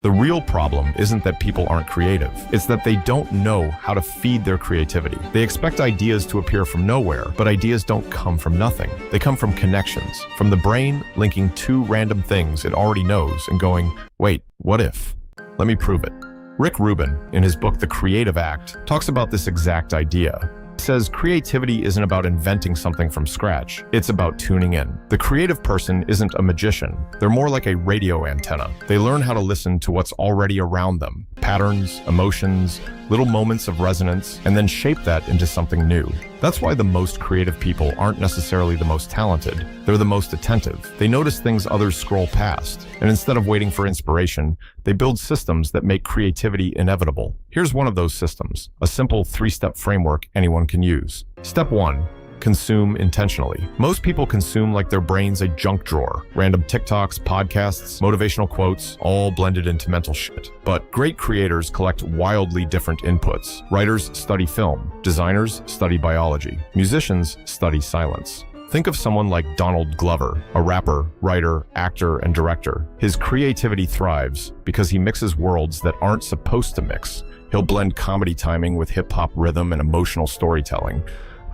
The real problem isn't that people aren't creative. It's that they don't know how to feed their creativity. They expect ideas to appear from nowhere, but ideas don't come from nothing. They come from connections, from the brain linking two random things it already knows and going, wait, what if? Let me prove it. Rick Rubin, in his book The Creative Act, talks about this exact idea. He says creativity isn't about inventing something from scratch. It's about tuning in. The creative person isn't a magician. They're more like a radio antenna. They learn how to listen to what's already around them. Patterns, emotions, little moments of resonance, and then shape that into something new. That's why the most creative people aren't necessarily the most talented. They're the most attentive. They notice things others scroll past, and instead of waiting for inspiration, they build systems that make creativity inevitable. Here's one of those systems, a simple 3-step framework anyone can use. Step 1. Consume intentionally. Most people consume like their brain's a junk drawer. Random TikToks, podcasts, motivational quotes, all blended into mental shit. But great creators collect wildly different inputs. Writers study film. Designers study biology. Musicians study silence. Think of someone like Donald Glover, a rapper, writer, actor, and director. His creativity thrives because he mixes worlds that aren't supposed to mix. He'll blend comedy timing with hip-hop rhythm and emotional storytelling.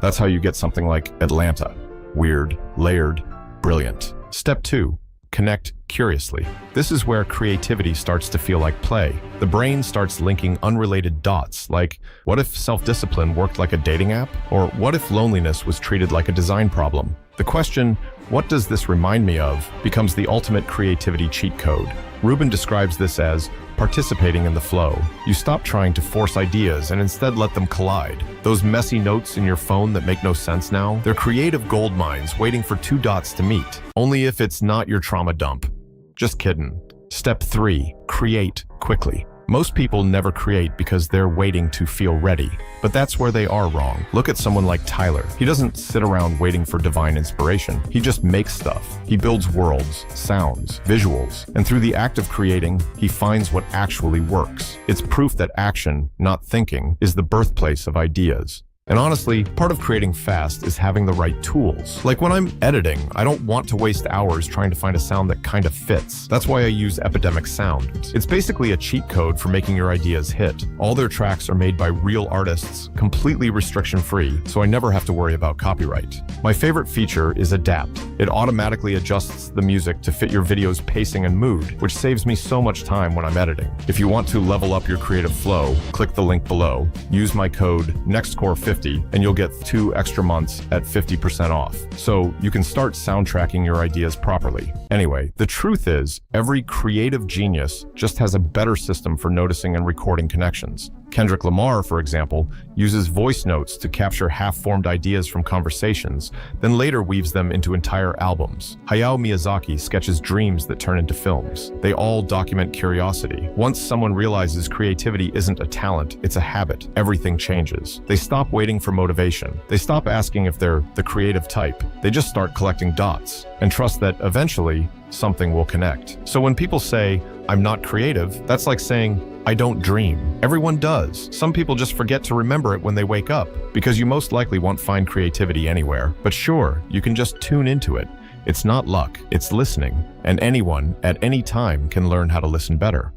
That's how you get something like Atlanta. Weird, layered, brilliant. Step 2. Connect curiously. This is where creativity starts to feel like play. The brain starts linking unrelated dots, like, what if self-discipline worked like a dating app? Or what if loneliness was treated like a design problem? The question, what does this remind me of, becomes the ultimate creativity cheat code. Rubin describes this as participating in the flow. You stop trying to force ideas and instead let them collide. Those messy notes in your phone that make no sense now, they're creative gold mines waiting for two dots to meet. Only if it's not your trauma dump. Just kidding. Step 3. Create quickly. Most people never create because they're waiting to feel ready. But that's where they are wrong. Look at someone like Tyler. He doesn't sit around waiting for divine inspiration. He just makes stuff. He builds worlds, sounds, visuals, and through the act of creating, he finds what actually works. It's proof that action, not thinking, is the birthplace of ideas. And honestly, part of creating fast is having the right tools. Like when I'm editing, I don't want to waste hours trying to find a sound that kind of fits. That's why I use Epidemic Sound. It's basically a cheat code for making your ideas hit. All their tracks are made by real artists, completely restriction-free, so I never have to worry about copyright. My favorite feature is Adapt. It automatically adjusts the music to fit your video's pacing and mood, which saves me so much time when I'm editing. If you want to level up your creative flow, click the link below. Use my code NEXTCORE50 and you'll get 2 extra months at 50% off. So you can start soundtracking your ideas properly. Anyway, the truth is, every creative genius just has a better system for noticing and recording connections. Kendrick Lamar, for example, uses voice notes to capture half-formed ideas from conversations, then later weaves them into entire albums. Hayao Miyazaki sketches dreams that turn into films. They all document curiosity. Once someone realizes creativity isn't a talent, it's a habit, everything changes. They stop waiting for motivation. They stop asking if they're the creative type. They just start collecting dots and trust that eventually something will connect. So when people say, I'm not creative, that's like saying, I don't dream. Everyone does. Some people just forget to remember it when they wake up, because you most likely won't find creativity anywhere. But sure, you can just tune into it. It's not luck, it's listening, and anyone, at any time, can learn how to listen better.